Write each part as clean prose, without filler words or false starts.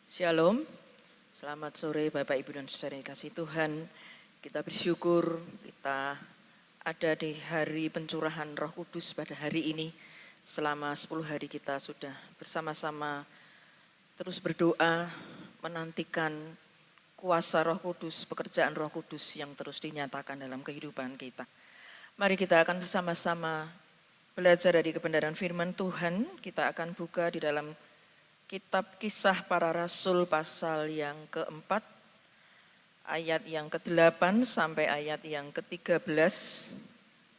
Shalom, selamat sore Bapak Ibu dan Saudara yang kasih Tuhan. Kita bersyukur kita ada di hari pencurahan Roh Kudus pada hari ini. Selama 10 hari kita sudah bersama-sama terus berdoa menantikan kuasa Roh Kudus, pekerjaan Roh Kudus yang terus dinyatakan dalam kehidupan kita. Mari kita akan bersama-sama belajar dari kebenaran firman Tuhan. Kita akan buka di dalam Kitab Kisah Para Rasul pasal yang keempat, ayat yang ke-8 sampai ayat yang ke-13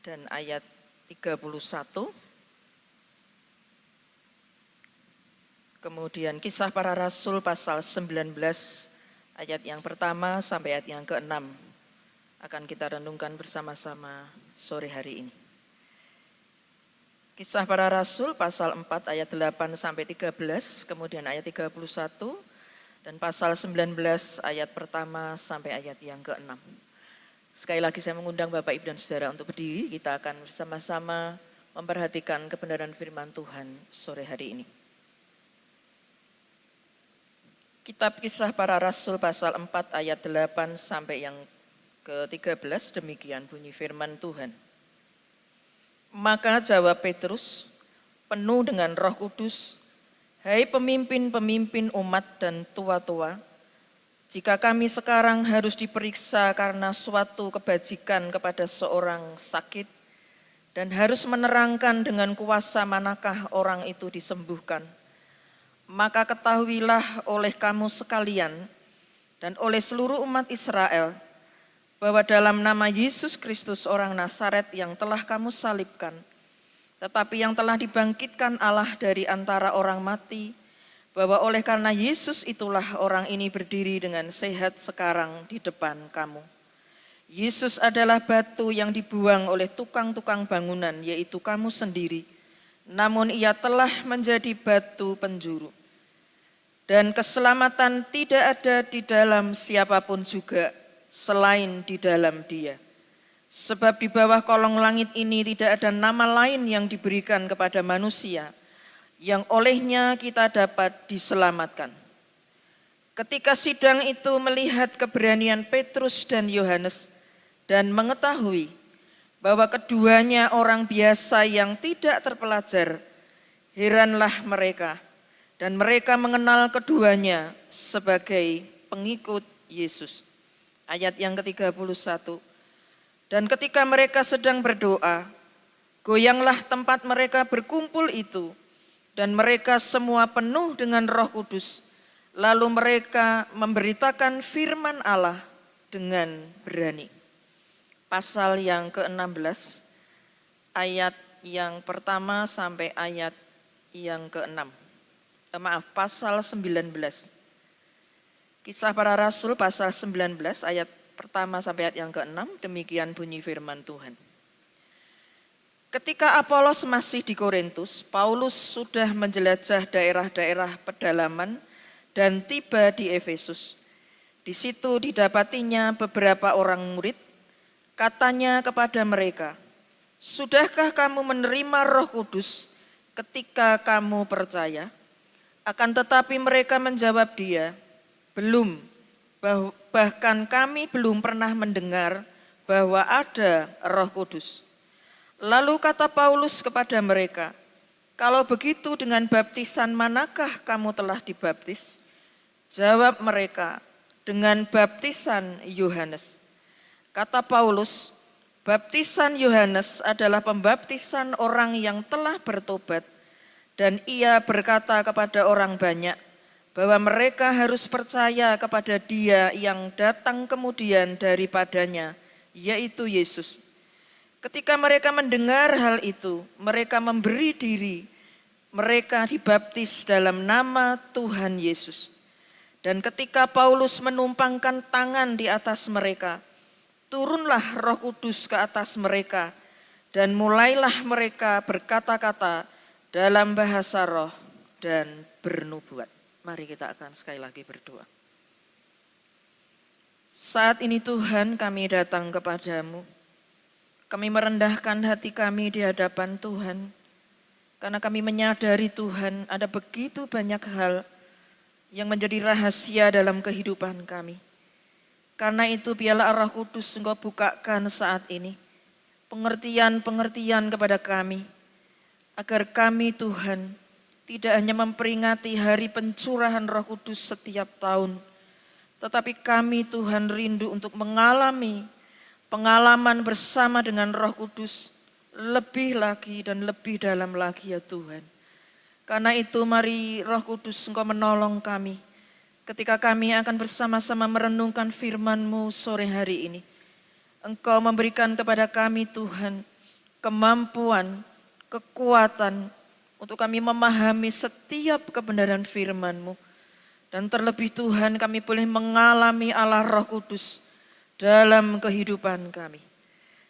dan ayat 31. Kemudian Kisah Para Rasul pasal 19 ayat yang pertama sampai ayat yang ke-6 akan kita renungkan bersama-sama sore hari ini. Kisah Para Rasul pasal 4 ayat 8 sampai 13, kemudian ayat 31, dan pasal 19 ayat pertama sampai ayat yang ke-6. Sekali lagi saya mengundang Bapak Ibu dan Saudara untuk berdiri, kita akan bersama-sama memperhatikan kebenaran firman Tuhan sore hari ini. Kitab Kisah Para Rasul pasal 4 ayat 8 sampai yang ke-13, demikian bunyi firman Tuhan. Maka jawab Petrus, penuh dengan Roh Kudus, "Hai pemimpin-pemimpin umat dan tua-tua, jika kami sekarang harus diperiksa karena suatu kebajikan kepada seorang sakit dan harus menerangkan dengan kuasa manakah orang itu disembuhkan, maka ketahuilah oleh kamu sekalian dan oleh seluruh umat Israel, bahwa dalam nama Yesus Kristus orang Nazaret yang telah kamu salibkan, tetapi yang telah dibangkitkan Allah dari antara orang mati, bahwa oleh karena Yesus itulah orang ini berdiri dengan sehat sekarang di depan kamu. Yesus adalah batu yang dibuang oleh tukang-tukang bangunan, yaitu kamu sendiri, namun ia telah menjadi batu penjuru. Dan keselamatan tidak ada di dalam siapapun juga, selain di dalam Dia. Sebab di bawah kolong langit ini tidak ada nama lain yang diberikan kepada manusia yang olehnya kita dapat diselamatkan. Ketika sidang itu melihat keberanian Petrus dan Yohanes dan mengetahui bahwa keduanya orang biasa yang tidak terpelajar, heranlah mereka, dan mereka mengenal keduanya sebagai pengikut Yesus. Ayat yang ke-31, dan ketika mereka sedang berdoa, goyanglah tempat mereka berkumpul itu, dan mereka semua penuh dengan Roh Kudus. Lalu mereka memberitakan firman Allah dengan berani. Pasal yang ke-16, ayat yang pertama sampai ayat yang ke-6. Pasal 19. Kisah Para Rasul pasal 19 ayat pertama sampai ayat yang ke-6, demikian bunyi firman Tuhan. Ketika Apolos masih di Korintus, Paulus sudah menjelajah daerah-daerah pedalaman dan tiba di Efesus. Di situ didapatinya beberapa orang murid, katanya kepada mereka, "Sudahkah kamu menerima Roh Kudus ketika kamu percaya?" Akan tetapi mereka menjawab dia, "Belum, bahkan kami belum pernah mendengar bahwa ada Roh Kudus." Lalu kata Paulus kepada mereka, "Kalau begitu dengan baptisan manakah kamu telah dibaptis?" Jawab mereka, "Dengan baptisan Yohanes." Kata Paulus, "Baptisan Yohanes adalah pembaptisan orang yang telah bertobat, dan ia berkata kepada orang banyak bahwa mereka harus percaya kepada Dia yang datang kemudian daripadanya, yaitu Yesus." Ketika mereka mendengar hal itu, mereka memberi diri, mereka dibaptis dalam nama Tuhan Yesus. Dan ketika Paulus menumpangkan tangan di atas mereka, turunlah Roh Kudus ke atas mereka, dan mulailah mereka berkata-kata dalam bahasa roh dan bernubuat. Mari kita akan sekali lagi berdoa. Saat ini Tuhan, kami datang kepadamu. Kami merendahkan hati kami di hadapan Tuhan. Karena kami menyadari Tuhan ada begitu banyak hal yang menjadi rahasia dalam kehidupan kami. Karena itu biarlah Roh Kudus Engkau bukakan saat ini pengertian-pengertian kepada kami, agar kami Tuhan tidak hanya memperingati hari pencurahan Roh Kudus setiap tahun, tetapi kami Tuhan rindu untuk mengalami pengalaman bersama dengan Roh Kudus lebih lagi dan lebih dalam lagi ya Tuhan. Karena itu mari Roh Kudus Engkau menolong kami ketika kami akan bersama-sama merenungkan firman-Mu sore hari ini. Engkau memberikan kepada kami Tuhan kemampuan, kekuatan untuk kami memahami setiap kebenaran firman-Mu. Dan terlebih Tuhan kami boleh mengalami Allah Roh Kudus dalam kehidupan kami.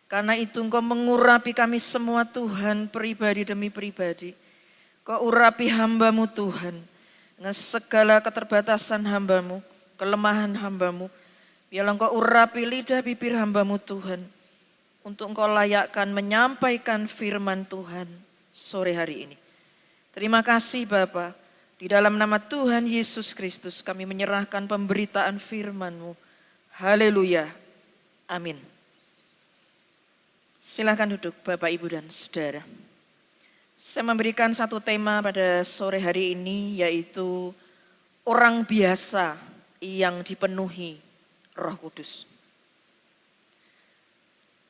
Karena itu Engkau mengurapi kami semua Tuhan, pribadi demi pribadi. Kau urapi hamba-Mu Tuhan, dengan segala keterbatasan hamba-Mu, kelemahan hamba-Mu. Biarlah Engkau urapi lidah bibir hamba-Mu Tuhan, untuk Engkau layakkan menyampaikan firman Tuhan sore hari ini. Terima kasih Bapa, di dalam nama Tuhan Yesus Kristus kami menyerahkan pemberitaan firman-Mu. Haleluya, amin. Silakan duduk Bapak, Ibu, dan Saudara. Saya memberikan satu tema pada sore hari ini, yaitu orang biasa yang dipenuhi Roh Kudus.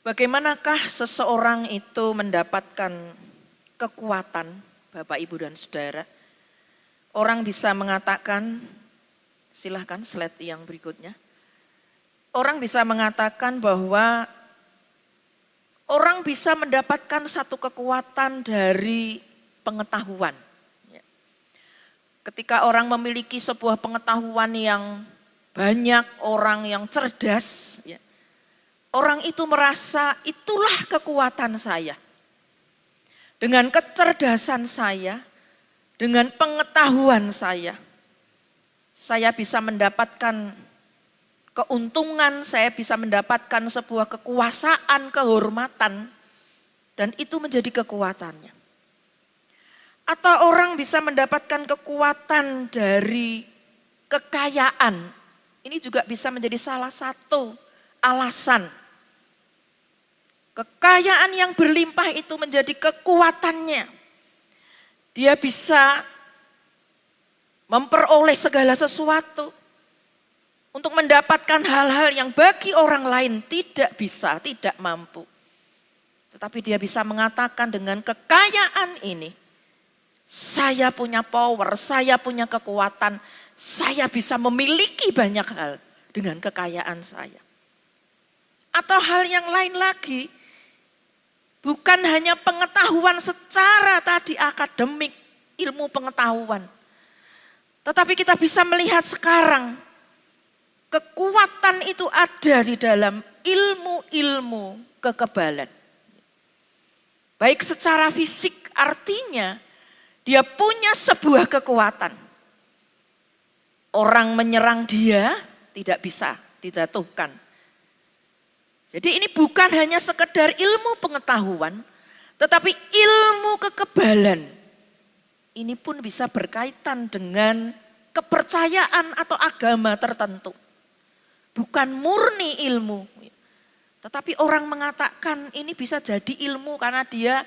Bagaimanakah seseorang itu mendapatkan kekuatan, Bapak, Ibu, dan Saudara? Orang bisa mengatakan, silahkan slide yang berikutnya. Orang bisa mengatakan bahwa orang bisa mendapatkan satu kekuatan dari pengetahuan. Ketika orang memiliki sebuah pengetahuan yang banyak, orang yang cerdas, orang itu merasa itulah kekuatan saya. Dengan kecerdasan saya, dengan pengetahuan saya bisa mendapatkan keuntungan, saya bisa mendapatkan sebuah kekuasaan, kehormatan, dan itu menjadi kekuatannya. Atau orang bisa mendapatkan kekuatan dari kekayaan. Ini juga bisa menjadi salah satu alasan. Kekayaan yang berlimpah itu menjadi kekuatannya. Dia bisa memperoleh segala sesuatu untuk mendapatkan hal-hal yang bagi orang lain tidak bisa, tidak mampu. Tetapi dia bisa mengatakan dengan kekayaan ini, saya punya power, saya punya kekuatan, saya bisa memiliki banyak hal dengan kekayaan saya. Atau hal yang lain lagi, bukan hanya pengetahuan secara tadi akademik, ilmu pengetahuan. Tetapi kita bisa melihat sekarang, kekuatan itu ada di dalam ilmu-ilmu kekebalan. Baik secara fisik, artinya dia punya sebuah kekuatan. Orang menyerang dia tidak bisa dijatuhkan. Jadi ini bukan hanya sekedar ilmu pengetahuan, tetapi ilmu kekebalan. Ini pun bisa berkaitan dengan kepercayaan atau agama tertentu. Bukan murni ilmu, tetapi orang mengatakan ini bisa jadi ilmu karena dia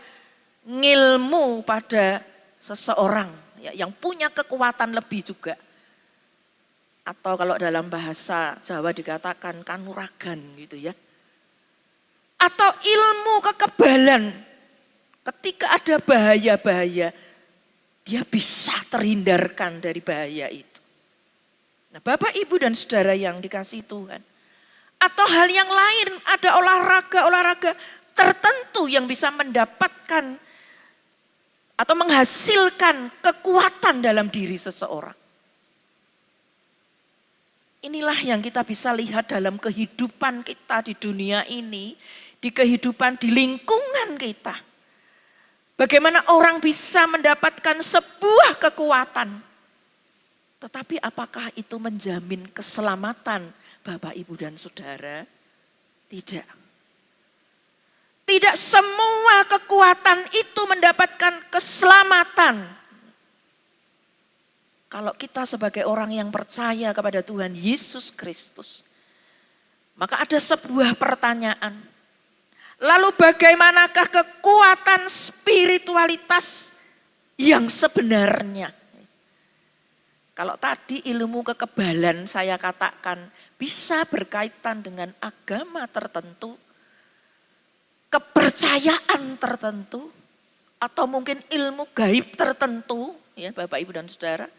ngilmu pada seseorang yang punya kekuatan lebih juga. Atau kalau dalam bahasa Jawa dikatakan kanuragan gitu ya. Atau ilmu kekebalan, ketika ada bahaya-bahaya, dia bisa terhindarkan dari bahaya itu. Nah, Bapak, Ibu, dan Saudara yang dikasihi Tuhan. Atau hal yang lain, ada olahraga-olahraga tertentu yang bisa mendapatkan atau menghasilkan kekuatan dalam diri seseorang. Inilah yang kita bisa lihat dalam kehidupan kita di dunia ini, di kehidupan di lingkungan kita. Bagaimana orang bisa mendapatkan sebuah kekuatan. Tetapi apakah itu menjamin keselamatan Bapak, Ibu, dan Saudara? Tidak. Tidak semua kekuatan itu mendapatkan keselamatan. kalau kita sebagai orang yang percaya kepada Tuhan Yesus Kristus, maka ada sebuah pertanyaan. Lalu bagaimanakah kekuatan spiritualitas yang sebenarnya? Kalau tadi ilmu kekebalan saya katakan bisa berkaitan dengan agama tertentu, kepercayaan tertentu, atau mungkin ilmu gaib tertentu, ya Bapak Ibu dan Saudara.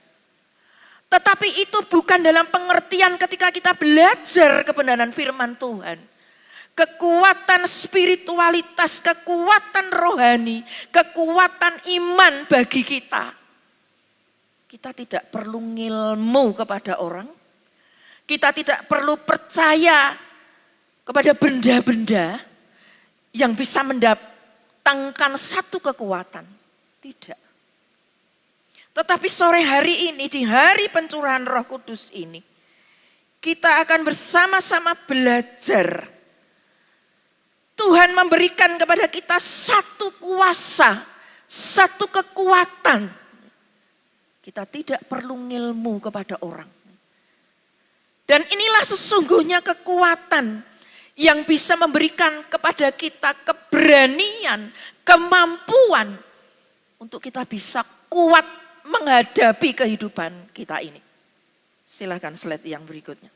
Tetapi itu bukan dalam pengertian ketika kita belajar kebenaran firman Tuhan. Kekuatan spiritualitas, kekuatan rohani, kekuatan iman bagi kita. Kita tidak perlu ngilmu kepada orang. Kita tidak perlu percaya kepada benda-benda yang bisa mendatangkan satu kekuatan. Tidak. Tetapi sore hari ini, di hari pencurahan Roh Kudus ini, kita akan bersama-sama belajar. Tuhan memberikan kepada kita satu kuasa, satu kekuatan. Kita tidak perlu ngilmu kepada orang. Dan inilah sesungguhnya kekuatan yang bisa memberikan kepada kita keberanian, kemampuan untuk kita bisa kuat menghadapi kehidupan kita ini. Silakan slide yang berikutnya.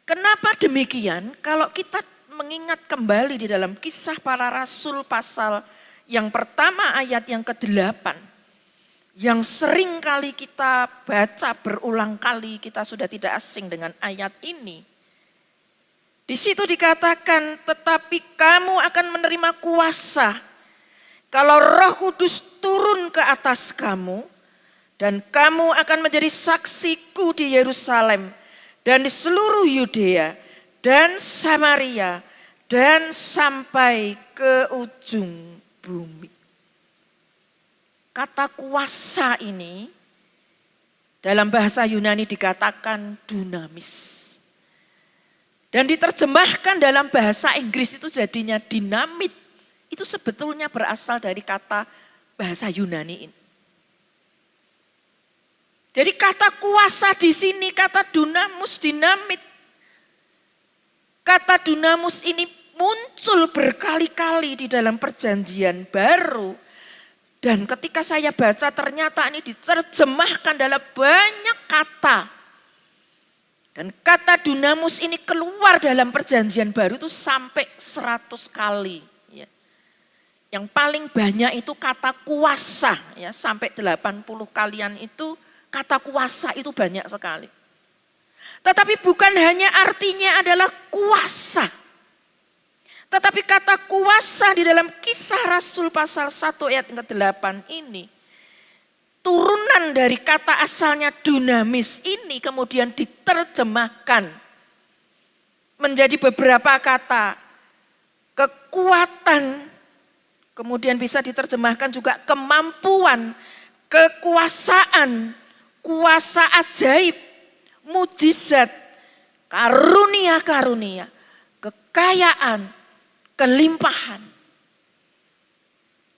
Kenapa demikian? Kalau kita mengingat kembali di dalam Kisah Para Rasul pasal yang pertama ayat yang ke-8, yang sering kali kita baca berulang kali, kita sudah tidak asing dengan ayat ini. Di situ dikatakan, tetapi kamu akan menerima kuasa kalau Roh Kudus turun ke atas kamu, dan kamu akan menjadi saksiku di Yerusalem, dan di seluruh Yudea dan Samaria dan sampai ke ujung bumi. Kata kuasa ini dalam bahasa Yunani dikatakan dunamis. Dan diterjemahkan dalam bahasa Inggris itu jadinya dinamit. Itu sebetulnya berasal dari kata bahasa Yunani ini. Jadi kata kuasa di sini, kata dunamus, dinamit. Kata dunamus ini muncul berkali-kali di dalam perjanjian baru. Dan ketika saya baca ternyata ini diterjemahkan dalam banyak kata. Dan kata dunamus ini keluar dalam perjanjian baru itu sampai 100 kali. Ya. Yang paling banyak itu kata kuasa, ya, sampai 80 kalian itu. Kata kuasa itu banyak sekali. Tetapi bukan hanya artinya adalah kuasa. Tetapi kata kuasa di dalam Kisah Rasul pasal 1 ayat ke-8 ini, turunan dari kata asalnya dunamis ini kemudian diterjemahkan menjadi beberapa kata. Kekuatan, kemudian bisa diterjemahkan juga kemampuan, kekuasaan, kuasa ajaib, mujizat, karunia-karunia, kekayaan, kelimpahan.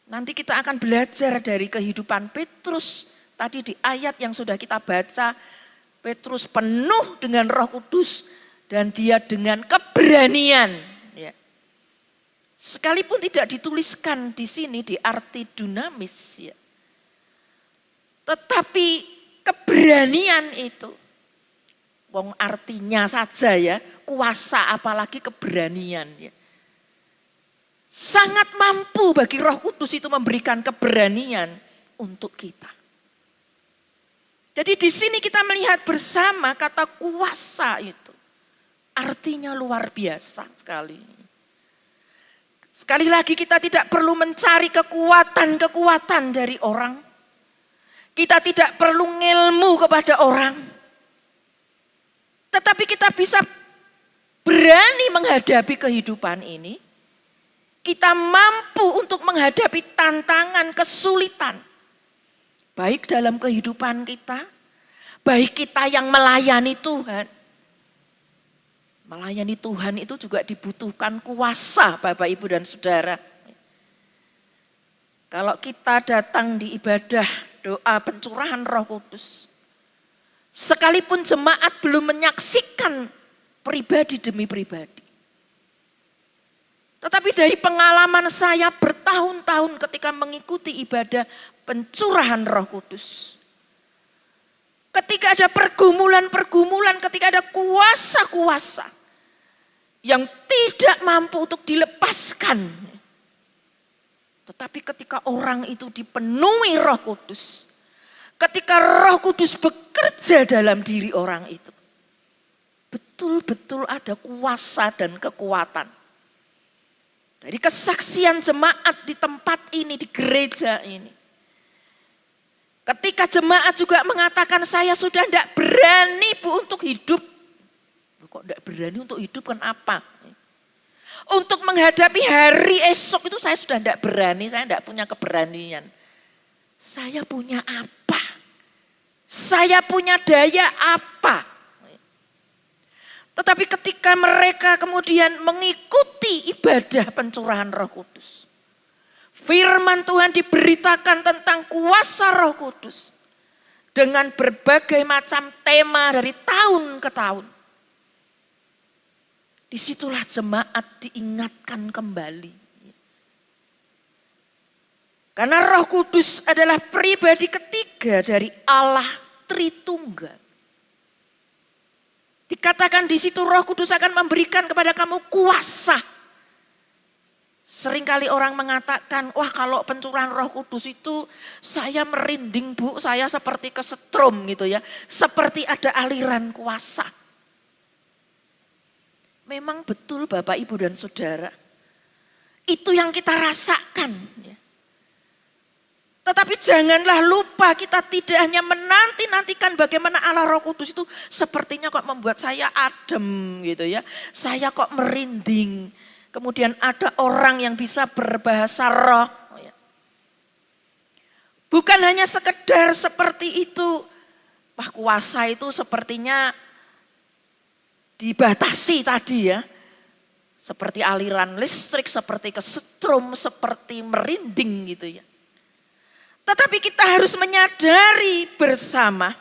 Nanti kita akan belajar dari kehidupan Petrus. Tadi di ayat yang sudah kita baca, Petrus penuh dengan Roh Kudus dan dia dengan keberanian. Ya. Sekalipun tidak dituliskan di sini di arti dunamis. Ya. Tetapi keberanian itu, wong artinya saja ya, kuasa apalagi keberanian ya. Sangat mampu bagi Roh Kudus itu memberikan keberanian untuk kita. Jadi di sini kita melihat bersama kata kuasa itu. Artinya luar biasa sekali. Sekali lagi kita tidak perlu mencari kekuatan-kekuatan dari orang. Kita tidak perlu ngilmu kepada orang. Tetapi kita bisa berani menghadapi kehidupan ini. Kita mampu untuk menghadapi tantangan, kesulitan. Baik dalam kehidupan kita, baik kita yang melayani Tuhan. Melayani Tuhan itu juga dibutuhkan kuasa Bapak Ibu dan Saudara. Kalau kita datang di ibadah doa pencurahan Roh Kudus, sekalipun jemaat belum menyaksikan pribadi demi pribadi, tetapi dari pengalaman saya bertahun-tahun ketika mengikuti ibadah pencurahan Roh Kudus, ketika ada pergumulan-pergumulan, ketika ada kuasa-kuasa yang tidak mampu untuk dilepaskan, tetapi ketika orang itu dipenuhi Roh Kudus, ketika Roh Kudus bekerja dalam diri orang itu, betul-betul ada kuasa dan kekuatan. Dari kesaksian jemaat di tempat ini, di gereja ini. Ketika jemaat juga mengatakan, saya sudah tidak berani Bu untuk hidup. Kok tidak berani untuk hidup kan apa? Untuk menghadapi hari esok itu saya sudah tidak berani, saya tidak punya keberanian. Saya punya apa? Saya punya daya apa? Tetapi ketika mereka kemudian mengikuti ibadah pencurahan Roh Kudus, firman Tuhan diberitakan tentang kuasa Roh Kudus dengan berbagai macam tema dari tahun ke tahun. Disitulah jemaat diingatkan kembali. Karena Roh Kudus adalah pribadi ketiga dari Allah Tritunggal. Dikatakan di situ Roh Kudus akan memberikan kepada kamu kuasa. Seringkali orang mengatakan, wah kalau pencurahan Roh Kudus itu saya merinding Bu, saya seperti kesetrum gitu ya. Seperti ada aliran kuasa. Memang betul Bapak, Ibu, dan Saudara. Itu yang kita rasakan. Tetapi janganlah lupa kita tidak hanya menanti-nantikan bagaimana Allah Roh Kudus itu sepertinya kok membuat saya adem gitu ya. Saya kok merinding. Kemudian ada orang yang bisa berbahasa roh. Bukan hanya sekedar seperti itu. Wah, kuasa itu sepertinya dibatasi tadi ya. Seperti aliran listrik, seperti kesetrum, seperti merinding gitu ya. Tetapi kita harus menyadari bersama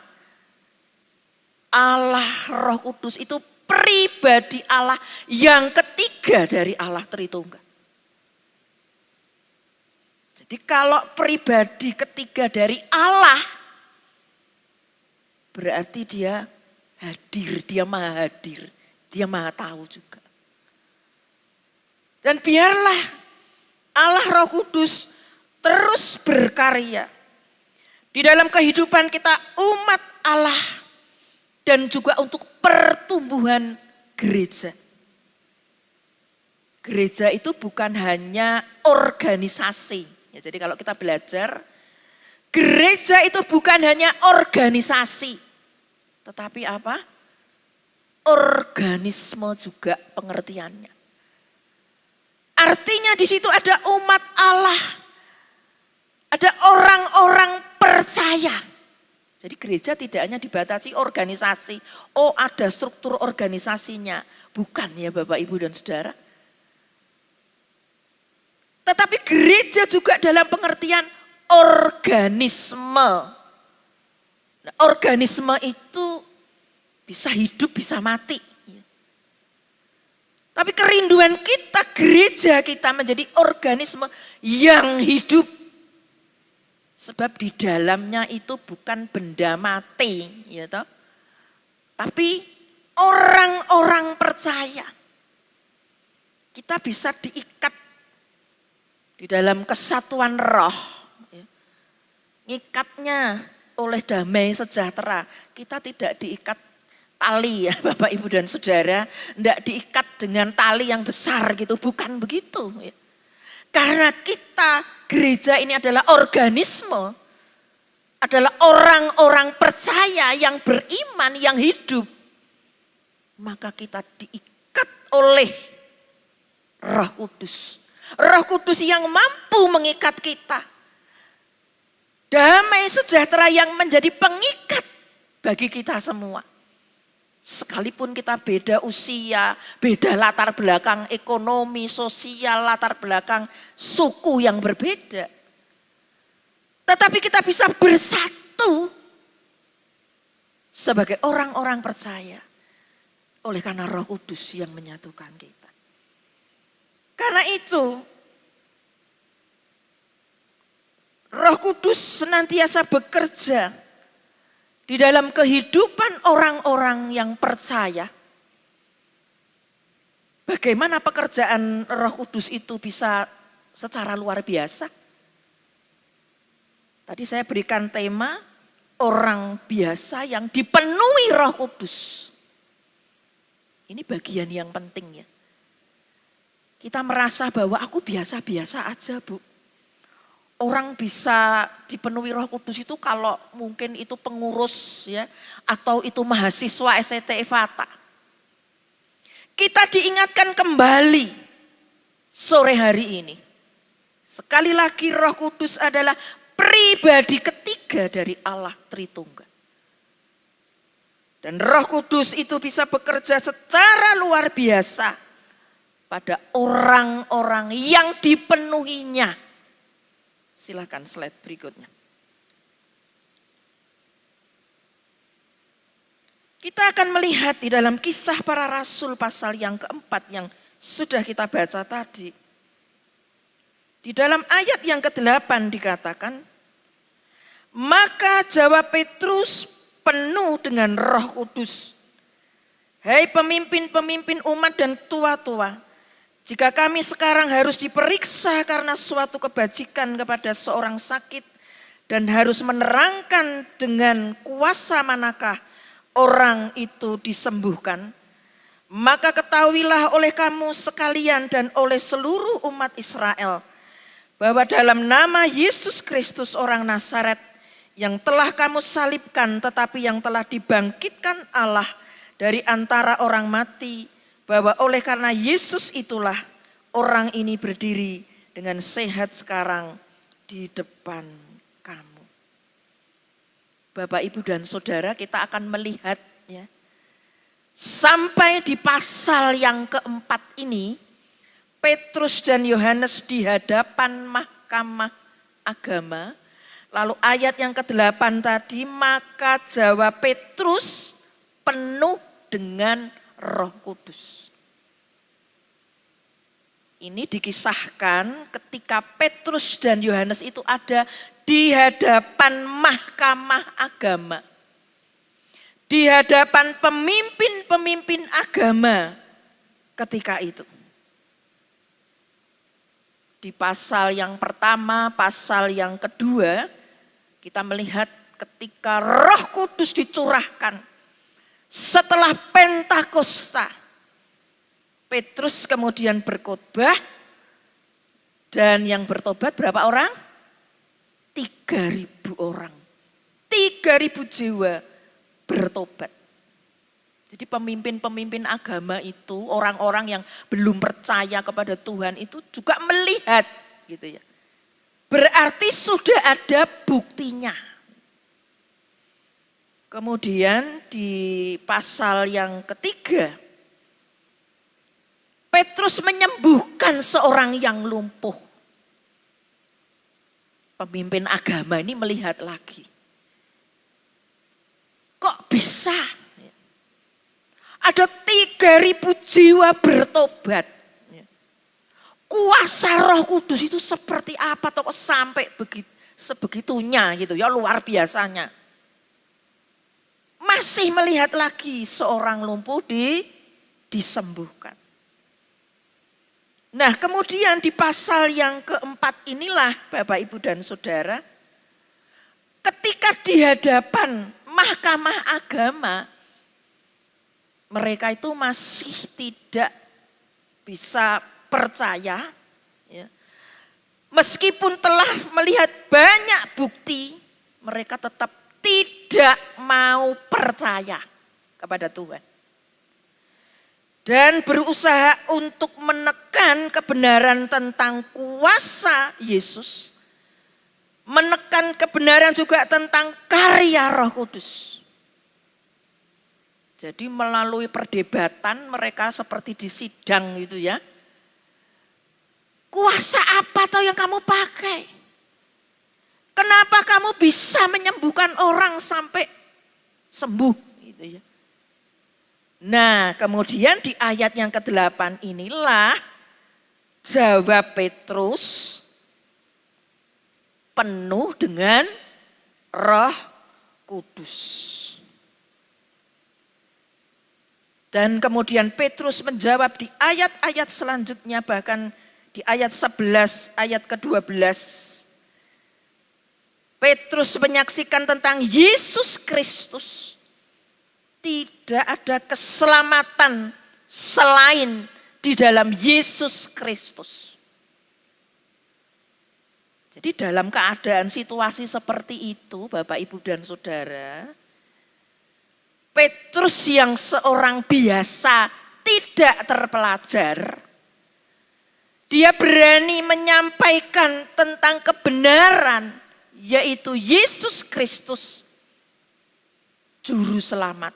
Allah Roh Kudus itu pribadi Allah yang ketiga dari Allah Tritunggal. Jadi kalau pribadi ketiga dari Allah, berarti dia hadir, dia maha hadir, dia maha tahu juga. Dan biarlah Allah Roh Kudus terus berkarya di dalam kehidupan kita umat Allah dan juga untuk pertumbuhan gereja. Gereja itu bukan hanya organisasi. Ya, jadi kalau kita belajar, gereja itu bukan hanya organisasi. Tetapi apa? Organisme juga pengertiannya. Artinya di situ ada umat Allah. Ada orang-orang percaya. Jadi gereja tidak hanya dibatasi organisasi. Oh, ada struktur organisasinya. Bukan ya Bapak, Ibu, dan Saudara. Tetapi gereja juga dalam pengertian organisme. Nah, organisme itu bisa hidup, bisa mati. Tapi kerinduan kita, gereja kita menjadi organisme yang hidup. Sebab di dalamnya itu bukan benda mati, ya toh. Tapi orang-orang percaya. Kita bisa diikat di dalam kesatuan roh. Ngikatnya oleh damai sejahtera. Kita tidak diikat tali ya Bapak, Ibu, dan Saudara. Tidak diikat dengan tali yang besar gitu, bukan begitu. Karena kita, gereja ini adalah organisme, adalah orang-orang percaya yang beriman, yang hidup. Maka kita diikat oleh Roh Kudus. Roh Kudus yang mampu mengikat kita. Damai sejahtera yang menjadi pengikat bagi kita semua. Sekalipun kita beda usia, beda latar belakang ekonomi, sosial, latar belakang suku yang berbeda. Tetapi kita bisa bersatu sebagai orang-orang percaya oleh karena Roh Kudus yang menyatukan kita. Karena itu Roh Kudus senantiasa bekerja di dalam kehidupan orang-orang yang percaya. Bagaimana pekerjaan Roh Kudus itu bisa secara luar biasa? Tadi saya berikan tema orang biasa yang dipenuhi Roh Kudus. Ini bagian yang penting ya. Kita merasa bahwa aku biasa-biasa aja, Bu. Orang bisa dipenuhi Roh Kudus itu kalau mungkin itu pengurus ya, atau itu mahasiswa STT Fata. Kita diingatkan kembali sore hari ini. Sekali lagi Roh Kudus adalah pribadi ketiga dari Allah Tritunggal. Dan Roh Kudus itu bisa bekerja secara luar biasa pada orang-orang yang dipenuhinya. Silakan slide berikutnya. Kita akan melihat di dalam Kisah Para Rasul pasal yang keempat yang sudah kita baca tadi. Di dalam ayat yang ke-8 dikatakan, maka jawab Petrus penuh dengan Roh Kudus. Hai pemimpin-pemimpin umat dan tua-tua, jika kami sekarang harus diperiksa karena suatu kebajikan kepada seorang sakit dan harus menerangkan dengan kuasa manakah orang itu disembuhkan, maka ketahuilah oleh kamu sekalian dan oleh seluruh umat Israel bahwa dalam nama Yesus Kristus orang Nazaret yang telah kamu salibkan tetapi yang telah dibangkitkan Allah dari antara orang mati, bahwa oleh karena Yesus itulah orang ini berdiri dengan sehat sekarang di depan kamu. Bapak, Ibu dan Saudara, kita akan melihat ya, sampai di pasal yang keempat ini, Petrus dan Yohanes di hadapan mahkamah agama. Lalu ayat yang ke-8 tadi, maka jawab Petrus penuh dengan Roh Kudus. Ini dikisahkan ketika Petrus dan Yohanes itu ada di hadapan mahkamah agama. Di hadapan pemimpin-pemimpin agama ketika itu. Di pasal yang pertama, pasal yang kedua, kita melihat ketika Roh Kudus dicurahkan. Setelah Pentakosta, Petrus kemudian berkhotbah dan yang bertobat berapa orang? 3.000 orang. 3.000 jiwa bertobat. Jadi pemimpin-pemimpin agama itu, orang-orang yang belum percaya kepada Tuhan itu juga melihat gitu ya. Berarti sudah ada buktinya. Kemudian di pasal yang ketiga, Petrus menyembuhkan seorang yang lumpuh. Pemimpin agama ini melihat lagi. Kok bisa? Ada 3.000 jiwa bertobat. Kuasa Roh Kudus itu seperti apa? Kok sampai sebegitunya gitu ya, luar biasanya. Masih melihat lagi seorang lumpuh disembuhkan. Nah, kemudian di pasal yang keempat inilah Bapak, Ibu dan Saudara, ketika di hadapan mahkamah agama, mereka itu masih tidak bisa percaya, ya. Meskipun telah melihat banyak bukti, mereka tetap tidak mau percaya kepada Tuhan. Dan berusaha untuk menekan kebenaran tentang kuasa Yesus. Menekan kebenaran juga tentang karya Roh Kudus. Jadi melalui perdebatan mereka seperti di sidang gitu ya. Kuasa apa toh yang kamu pakai? Kenapa kamu bisa menyembuhkan orang sampai sembuh? Gitu ya. Nah, kemudian di ayat yang ke-8 inilah jawab Petrus penuh dengan Roh Kudus. Dan kemudian Petrus menjawab di ayat-ayat selanjutnya, bahkan di ayat 11, ayat ke-12. Petrus menyaksikan tentang Yesus Kristus. Tidak ada keselamatan selain di dalam Yesus Kristus. Jadi dalam keadaan situasi seperti itu, Bapak, Ibu, dan Saudara, Petrus yang seorang biasa tidak terpelajar, dia berani menyampaikan tentang kebenaran, yaitu Yesus Kristus, Juru Selamat.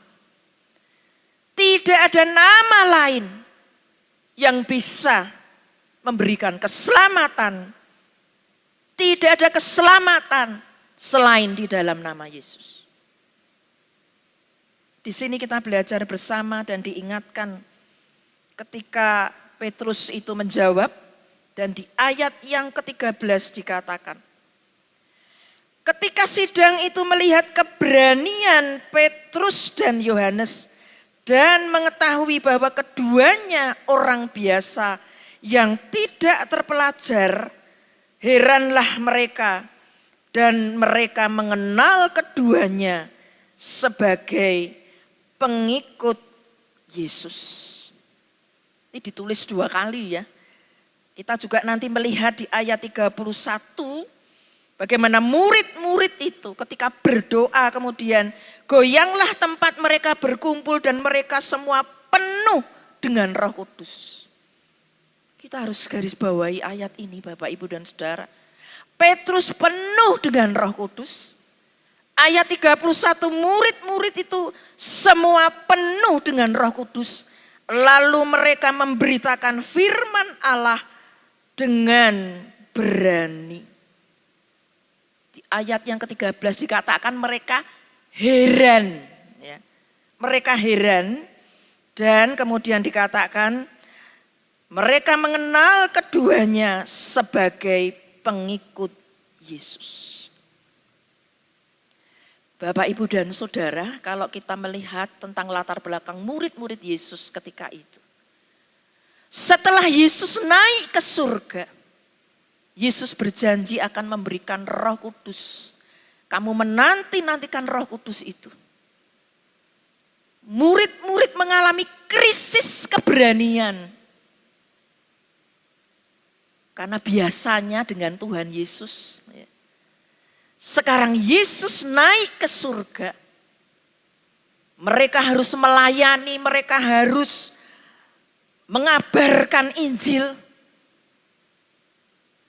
Tidak ada nama lain yang bisa memberikan keselamatan. Tidak ada keselamatan selain di dalam nama Yesus. Di sini kita belajar bersama dan diingatkan ketika Petrus itu menjawab, dan di ayat yang ke-13 dikatakan, ketika sidang itu melihat keberanian Petrus dan Yohanes dan mengetahui bahwa keduanya orang biasa yang tidak terpelajar, heranlah mereka dan mereka mengenal keduanya sebagai pengikut Yesus. Ini ditulis 2 kali ya. Kita juga nanti melihat di ayat 31 bagaimana murid-murid itu ketika berdoa kemudian goyanglah tempat mereka berkumpul dan mereka semua penuh dengan Roh Kudus. Kita harus garis bawahi ayat ini, Bapak, Ibu, dan Saudara. Petrus penuh dengan Roh Kudus. Ayat 31, murid-murid itu semua penuh dengan Roh Kudus. Lalu mereka memberitakan firman Allah dengan berani. Di ayat yang ke-13 dikatakan mereka heran. Ya. Mereka heran dan kemudian dikatakan mereka mengenal keduanya sebagai pengikut Yesus. Bapak, Ibu, dan Saudara, kalau kita melihat tentang latar belakang murid-murid Yesus ketika itu. Setelah Yesus naik ke surga, Yesus berjanji akan memberikan Roh Kudus. Kamu menanti-nantikan Roh Kudus itu. Murid-murid mengalami krisis keberanian. Karena biasanya dengan Tuhan Yesus, sekarang Yesus naik ke surga. Mereka harus melayani, mereka harus mengabarkan Injil.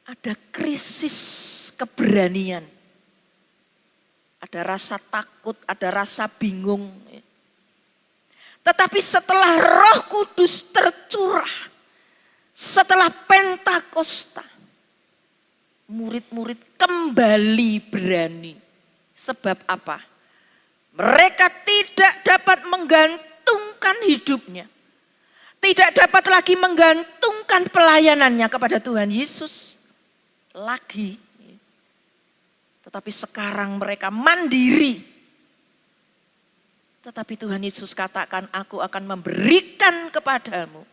Ada krisis keberanian. Ada rasa takut, ada rasa bingung. Tetapi setelah Roh Kudus tercurah, setelah Pentakosta, murid-murid kembali berani. Sebab apa? Mereka tidak dapat menggantungkan hidupnya. Tidak dapat lagi menggantungkan pelayanannya kepada Tuhan Yesus lagi. Tetapi sekarang mereka mandiri. Tetapi Tuhan Yesus katakan, aku akan memberikan kepadamu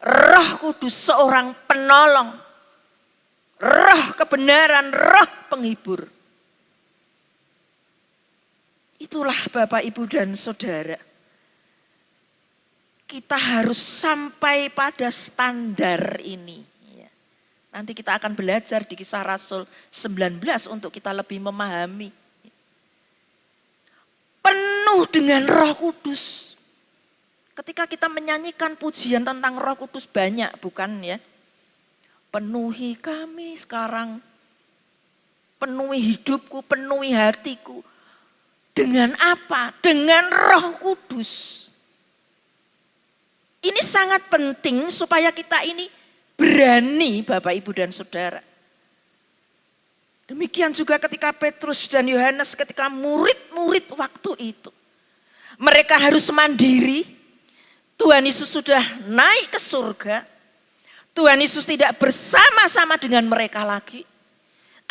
Roh Kudus, seorang penolong, Roh kebenaran, Roh penghibur. Itulah Bapak, Ibu, dan Saudara. Kita harus sampai pada standar ini. Nanti kita akan belajar di Kisah Rasul 19 untuk kita lebih memahami. Penuh dengan Roh Kudus. Ketika kita menyanyikan pujian tentang Roh Kudus banyak, bukan ya? Penuhi kami sekarang, penuhi hidupku, penuhi hatiku. Dengan apa? Dengan Roh Kudus. Ini sangat penting supaya kita ini berani, Bapak, Ibu, dan Saudara. Demikian juga ketika Petrus dan Yohanes, ketika murid-murid waktu itu. Mereka harus mandiri. Tuhan Yesus sudah naik ke surga. Tuhan Yesus tidak bersama-sama dengan mereka lagi.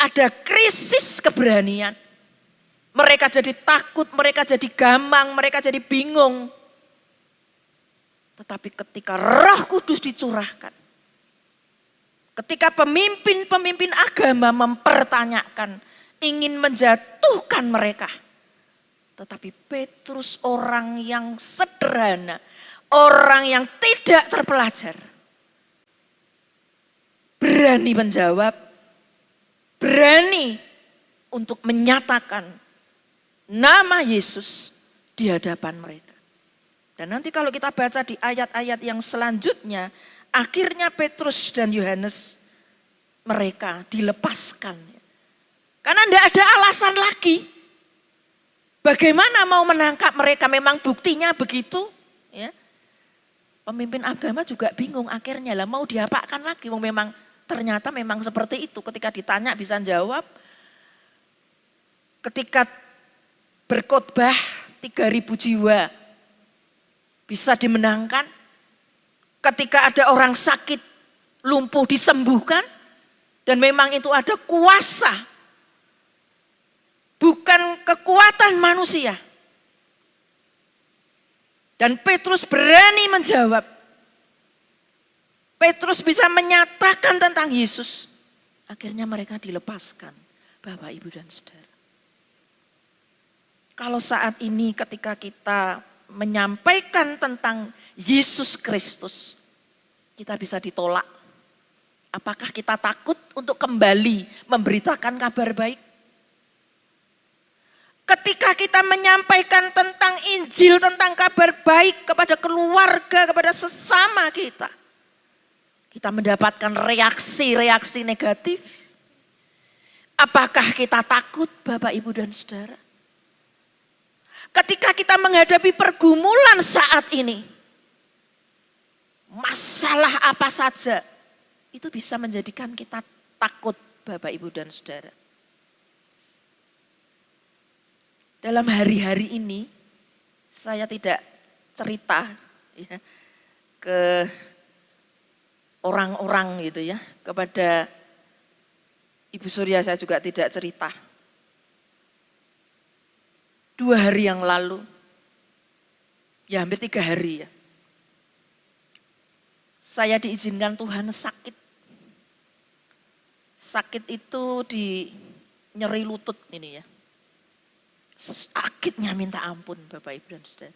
Ada krisis keberanian. Mereka jadi takut, mereka jadi gamang, mereka jadi bingung. Tetapi ketika Roh Kudus dicurahkan, ketika pemimpin-pemimpin agama mempertanyakan, ingin menjatuhkan mereka. Tetapi Petrus orang yang sederhana, orang yang tidak terpelajar, berani menjawab, berani untuk menyatakan nama Yesus di hadapan mereka. Dan nanti kalau kita baca di ayat-ayat yang selanjutnya, akhirnya Petrus dan Yohanes mereka dilepaskan. Karena tidak ada alasan lagi. Bagaimana mau menangkap mereka, memang buktinya begitu. Ya. Pemimpin agama juga bingung akhirnya lah mau diapakan lagi. Memang ternyata memang seperti itu, ketika ditanya bisa jawab. Ketika berkhotbah 3.000 jiwa bisa dimenangkan. Ketika ada orang sakit lumpuh disembuhkan. Dan memang itu ada kuasa. Bukan kekuatan manusia. Dan Petrus berani menjawab. Petrus bisa menyatakan tentang Yesus. Akhirnya mereka dilepaskan, Bapak, Ibu, dan Saudara. Kalau saat ini ketika kita menyampaikan tentang Yesus Kristus, kita bisa ditolak. Apakah kita takut untuk kembali memberitakan kabar baik? Ketika kita menyampaikan tentang Injil, tentang kabar baik kepada keluarga, kepada sesama kita, kita mendapatkan reaksi-reaksi negatif. Apakah kita takut, Bapak, Ibu, dan Saudara? Ketika kita menghadapi pergumulan saat ini, masalah apa saja, itu bisa menjadikan kita takut, Bapak, Ibu, dan Saudara. Dalam hari-hari ini, saya tidak cerita ya, ke orang-orang gitu ya, kepada Ibu Surya saya juga tidak cerita. 2 hari yang lalu, ya hampir 3 hari ya, saya diizinkan Tuhan sakit. Sakit itu di nyeri lutut ini ya. Sakitnya minta ampun, Bapak, Ibu, dan Saudara.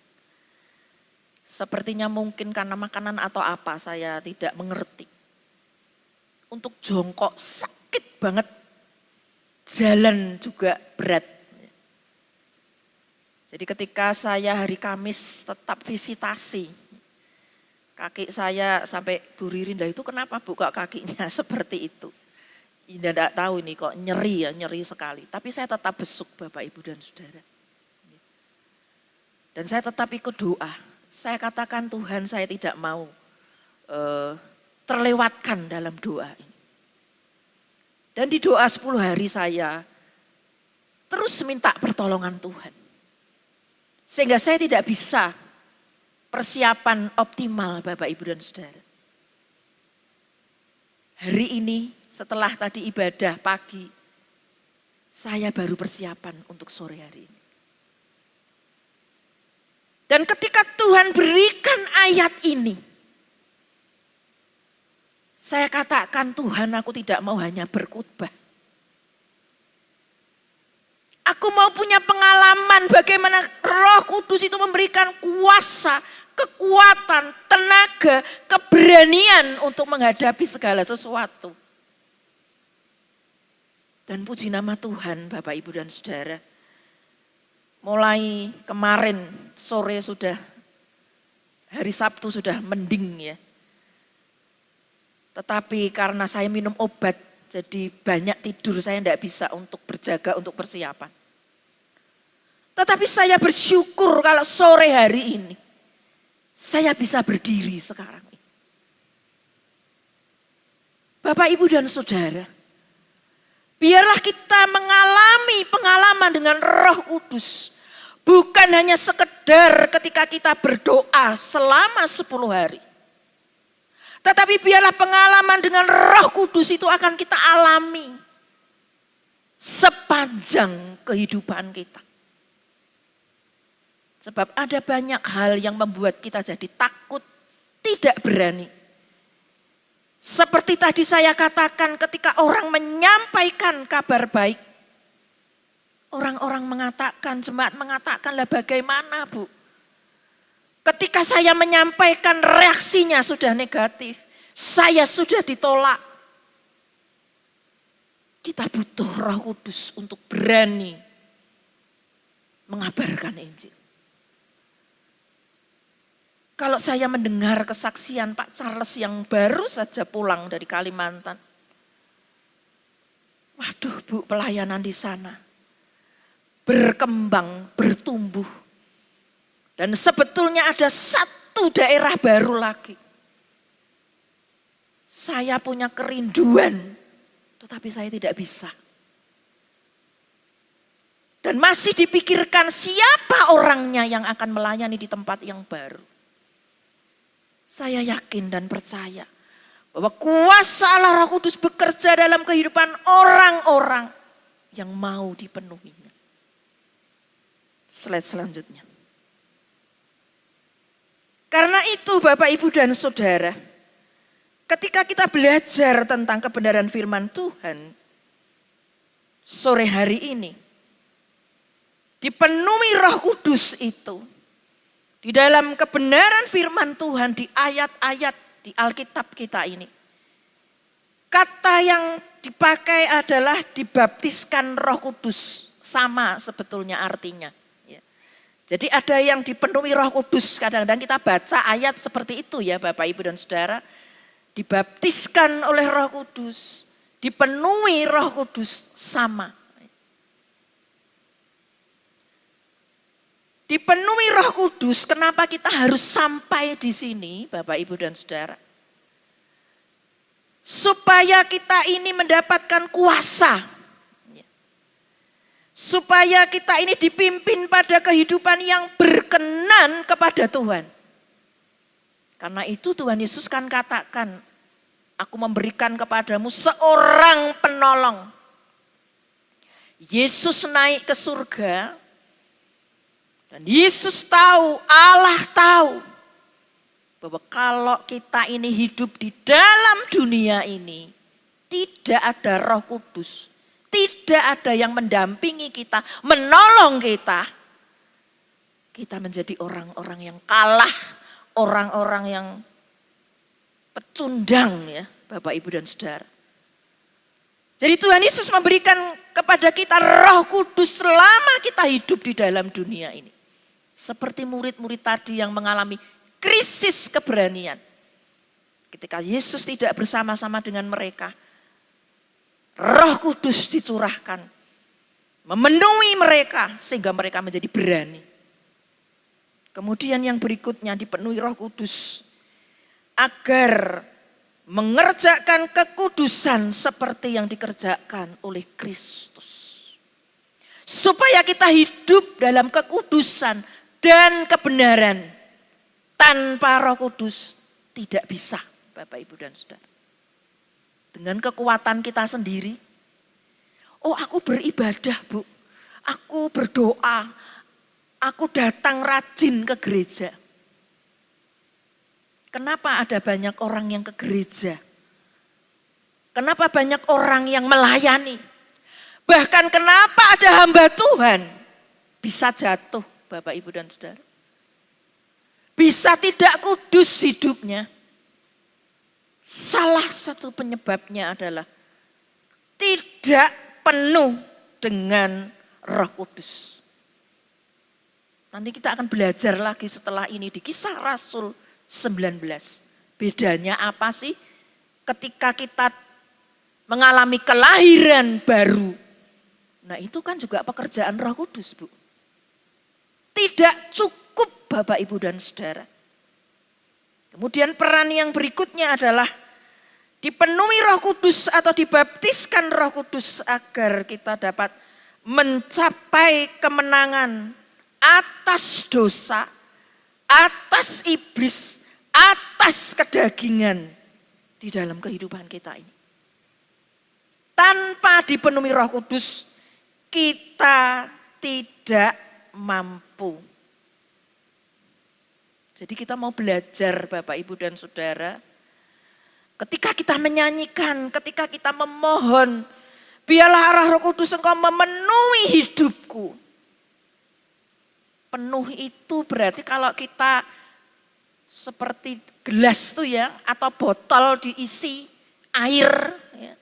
Sepertinya mungkin karena makanan atau apa, saya tidak mengerti. Untuk jongkok sakit banget, jalan juga berat. Jadi ketika saya hari Kamis tetap visitasi, kaki saya sampai Bu Ririn, itu kenapa Bu kok kakinya seperti itu? Tidak tahu ini kok nyeri ya, nyeri sekali. Tapi saya tetap besuk Bapak, Ibu, dan Saudara. Dan saya tetap ikut doa. Saya katakan Tuhan, saya tidak mau terlewatkan dalam doa ini. Dan di doa 10 hari saya terus minta pertolongan Tuhan. Sehingga saya tidak bisa persiapan optimal, Bapak, Ibu, dan Saudara. Hari ini setelah tadi ibadah pagi, saya baru persiapan untuk sore hari ini. Dan ketika Tuhan berikan ayat ini, saya katakan, Tuhan, aku tidak mau hanya berkhotbah. Aku mau punya pengalaman bagaimana Roh Kudus itu memberikan kuasa, kekuatan, tenaga, keberanian untuk menghadapi segala sesuatu. Dan puji nama Tuhan, Bapak, Ibu, dan Saudara. Mulai kemarin sore sudah, hari Sabtu sudah mending ya. Tetapi karena saya minum obat, jadi banyak tidur, saya tidak bisa untuk berjaga, untuk persiapan. Tetapi saya bersyukur kalau sore hari ini, saya bisa berdiri sekarang. Bapak, Ibu, dan Saudara, Biarlah kita mengalami pengalaman dengan Roh Kudus. Bukan hanya sekedar ketika kita berdoa selama 10 hari. Tetapi biarlah pengalaman dengan Roh Kudus itu akan kita alami sepanjang kehidupan kita. Sebab ada banyak hal yang membuat kita jadi takut, tidak berani. Seperti tadi saya katakan ketika orang menyampaikan kabar baik. Orang-orang mengatakan, jemaat mengatakan, lah bagaimana Bu? Ketika saya menyampaikan reaksinya sudah negatif. Saya sudah ditolak. Kita butuh Roh Kudus untuk berani mengabarkan Injil. Kalau saya mendengar kesaksian Pak Charles yang baru saja pulang dari Kalimantan. Waduh Bu, pelayanan di sana berkembang, bertumbuh. Dan sebetulnya ada satu daerah baru lagi. Saya punya kerinduan, tetapi saya tidak bisa. Dan masih dipikirkan siapa orangnya yang akan melayani di tempat yang baru. Saya yakin dan percaya bahwa kuasa Allah Roh Kudus bekerja dalam kehidupan orang-orang yang mau dipenuhinya. Slide selanjutnya. Karena itu Bapak, Ibu, dan Saudara, ketika kita belajar tentang kebenaran firman Tuhan, sore hari ini, dipenuhi Roh Kudus itu, di dalam kebenaran firman Tuhan di ayat-ayat di Alkitab kita ini. Kata yang dipakai adalah dibaptiskan Roh Kudus. Sama sebetulnya artinya. Jadi ada yang dipenuhi Roh Kudus. Kadang-kadang kita baca ayat seperti itu ya Bapak, Ibu, dan Saudara. Dibaptiskan oleh Roh Kudus. Dipenuhi Roh Kudus, sama. Dipenuhi Roh Kudus, kenapa kita harus sampai di sini, Bapak, Ibu, dan Saudara? Supaya kita ini mendapatkan kuasa. Supaya kita ini dipimpin pada kehidupan yang berkenan kepada Tuhan. Karena itu Tuhan Yesus kan katakan, aku memberikan kepadamu seorang penolong. Yesus naik ke surga. Dan Yesus tahu, Allah tahu bahwa kalau kita ini hidup di dalam dunia ini, tidak ada Roh Kudus, tidak ada yang mendampingi kita, menolong kita, kita menjadi orang-orang yang kalah, orang-orang yang pecundang ya Bapak, Ibu, dan Saudara. Jadi Tuhan Yesus memberikan kepada kita Roh Kudus selama kita hidup di dalam dunia ini. Seperti murid-murid tadi yang mengalami krisis keberanian. Ketika Yesus tidak bersama-sama dengan mereka, Roh Kudus dicurahkan, memenuhi mereka sehingga mereka menjadi berani. Kemudian yang berikutnya dipenuhi Roh Kudus agar mengerjakan kekudusan seperti yang dikerjakan oleh Kristus. Supaya kita hidup dalam kekudusan dan kebenaran. Tanpa Roh Kudus tidak bisa, Bapak, Ibu, dan Saudara. Dengan kekuatan kita sendiri, oh aku beribadah Bu, aku berdoa, aku datang rajin ke gereja. Kenapa ada banyak orang yang ke gereja? Kenapa banyak orang yang melayani? Bahkan kenapa ada hamba Tuhan bisa jatuh, Bapak, Ibu, dan Saudara? Bisa tidak kudus hidupnya. Salah satu penyebabnya adalah tidak penuh dengan Roh Kudus. Nanti kita akan belajar lagi setelah ini di Kisah Rasul 19. Bedanya apa sih ketika kita mengalami kelahiran baru? Nah itu kan juga pekerjaan Roh Kudus Bu. Tidak cukup Bapak, Ibu, dan Saudara. Kemudian peran yang berikutnya adalah dipenuhi Roh Kudus atau dibaptiskan Roh Kudus agar kita dapat mencapai kemenangan atas dosa, atas iblis, atas kedagingan di dalam kehidupan kita ini. Tanpa dipenuhi Roh Kudus, kita tidak mampu. Jadi kita mau belajar Bapak, Ibu, dan Saudara, ketika kita menyanyikan, ketika kita memohon, biarlah arah Roh Kudus Engkau memenuhi hidupku. Penuh itu berarti kalau kita seperti gelas tuh ya, atau botol diisi air, ya,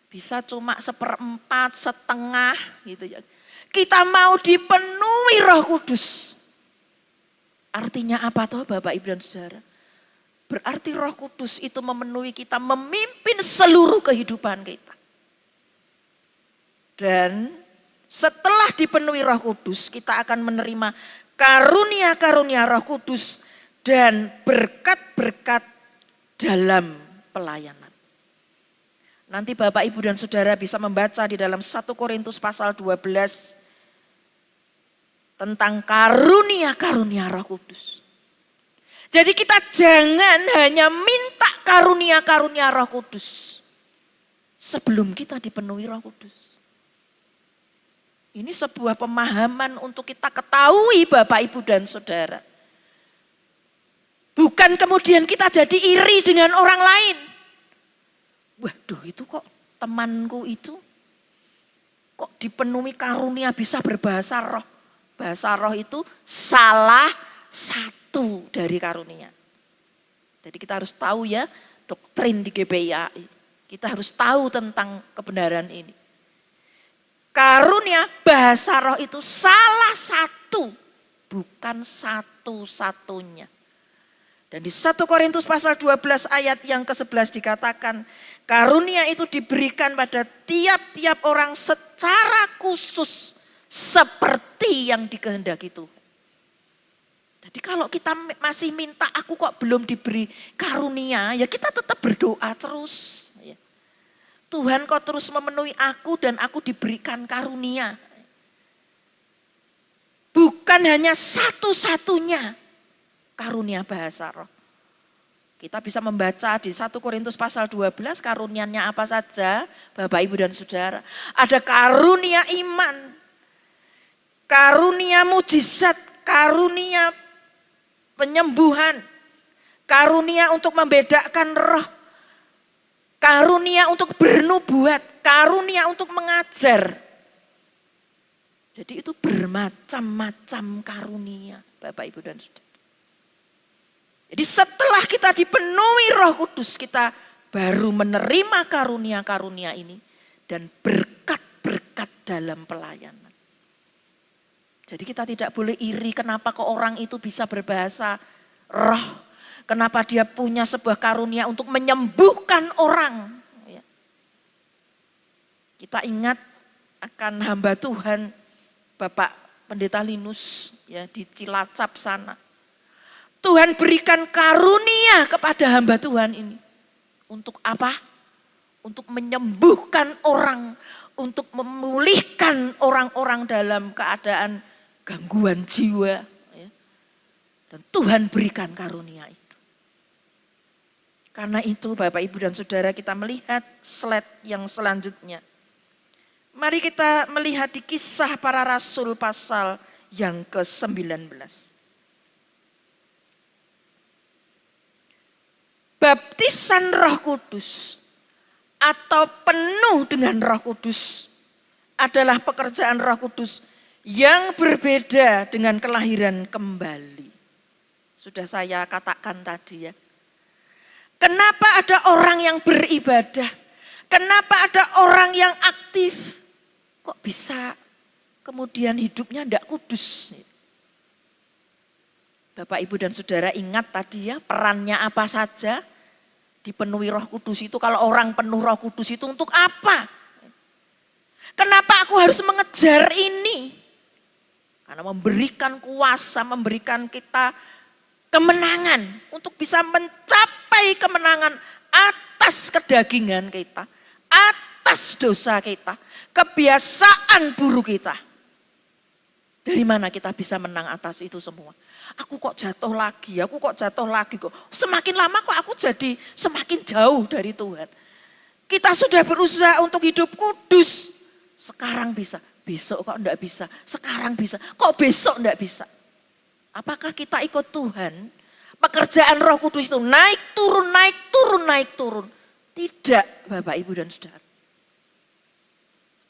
bisa cuma 1/4, setengah gitu ya. Kita mau dipenuhi Roh Kudus. Artinya apa toh Bapak, Ibu, dan Saudara? Berarti Roh Kudus itu memenuhi kita, memimpin seluruh kehidupan kita. Dan setelah dipenuhi Roh Kudus, kita akan menerima karunia-karunia Roh Kudus dan berkat-berkat dalam pelayanan. Nanti Bapak, Ibu, dan Saudara bisa membaca di dalam 1 Korintus pasal 12 tentang karunia-karunia Roh Kudus. Jadi kita jangan hanya minta karunia-karunia Roh Kudus sebelum kita dipenuhi Roh Kudus. Ini sebuah pemahaman untuk kita ketahui Bapak, Ibu, dan Saudara. Bukan kemudian kita jadi iri dengan orang lain. Waduh, itu kok temanku itu kok dipenuhi karunia bisa berbahasa roh. Bahasa roh itu salah satu dari karunia. Jadi kita harus tahu ya doktrin di GPIAI. Kita harus tahu tentang kebenaran ini. Karunia bahasa roh itu salah satu, bukan satu-satunya. Dan di 1 Korintus pasal 12 ayat yang ke-11 dikatakan, karunia itu diberikan pada tiap-tiap orang secara khusus seperti yang dikehendaki Tuhan. Jadi kalau kita masih minta, aku kok belum diberi karunia, ya kita tetap berdoa terus. Tuhan kau terus memenuhi aku dan aku diberikan karunia. Bukan hanya satu-satunya karunia bahasa roh. Kita bisa membaca di 1 Korintus pasal 12 karunianya apa saja Bapak, Ibu, dan Saudara. Ada karunia iman, karunia mujizat, karunia penyembuhan, karunia untuk membedakan roh, karunia untuk bernubuat, karunia untuk mengajar. Jadi itu bermacam-macam karunia Bapak, Ibu, dan Saudara. Jadi setelah kita dipenuhi Roh Kudus, kita baru menerima karunia-karunia ini dan berkat-berkat dalam pelayanan. Jadi kita tidak boleh iri kenapa kok orang itu bisa berbahasa roh. Kenapa dia punya sebuah karunia untuk menyembuhkan orang. Kita ingat akan hamba Tuhan Bapak Pendeta Linus ya di Cilacap sana. Tuhan berikan karunia kepada hamba Tuhan ini. Untuk apa? Untuk menyembuhkan orang, untuk memulihkan orang-orang dalam keadaan gangguan jiwa. Dan Tuhan berikan karunia itu. Karena itu Bapak, Ibu, dan Saudara, kita melihat slide yang selanjutnya. Mari kita melihat di Kisah Para Rasul pasal yang ke-19. Baptisan Roh Kudus atau penuh dengan Roh Kudus adalah pekerjaan Roh Kudus yang berbeda dengan kelahiran kembali. Sudah saya katakan tadi ya. Kenapa ada orang yang beribadah? Kenapa ada orang yang aktif? Kok bisa kemudian hidupnya tidak kudus? Bapak, Ibu, dan Saudara ingat tadi ya perannya apa saja? Dipenuhi Roh Kudus itu, kalau orang penuh Roh Kudus itu untuk apa? Kenapa aku harus mengejar ini? Karena memberikan kuasa, memberikan kita kemenangan untuk bisa mencapai kemenangan atas kedagingan kita, atas dosa kita, kebiasaan buruk kita. Dari mana kita bisa menang atas itu semua? Aku kok jatuh lagi, kok. Semakin lama kok aku jadi semakin jauh dari Tuhan. Kita sudah berusaha untuk hidup kudus. Sekarang bisa, besok kok enggak bisa. Sekarang bisa, kok besok enggak bisa. Apakah kita ikut Tuhan? Pekerjaan Roh Kudus itu naik turun, naik turun, naik turun. Tidak, Bapak, Ibu, dan Saudara.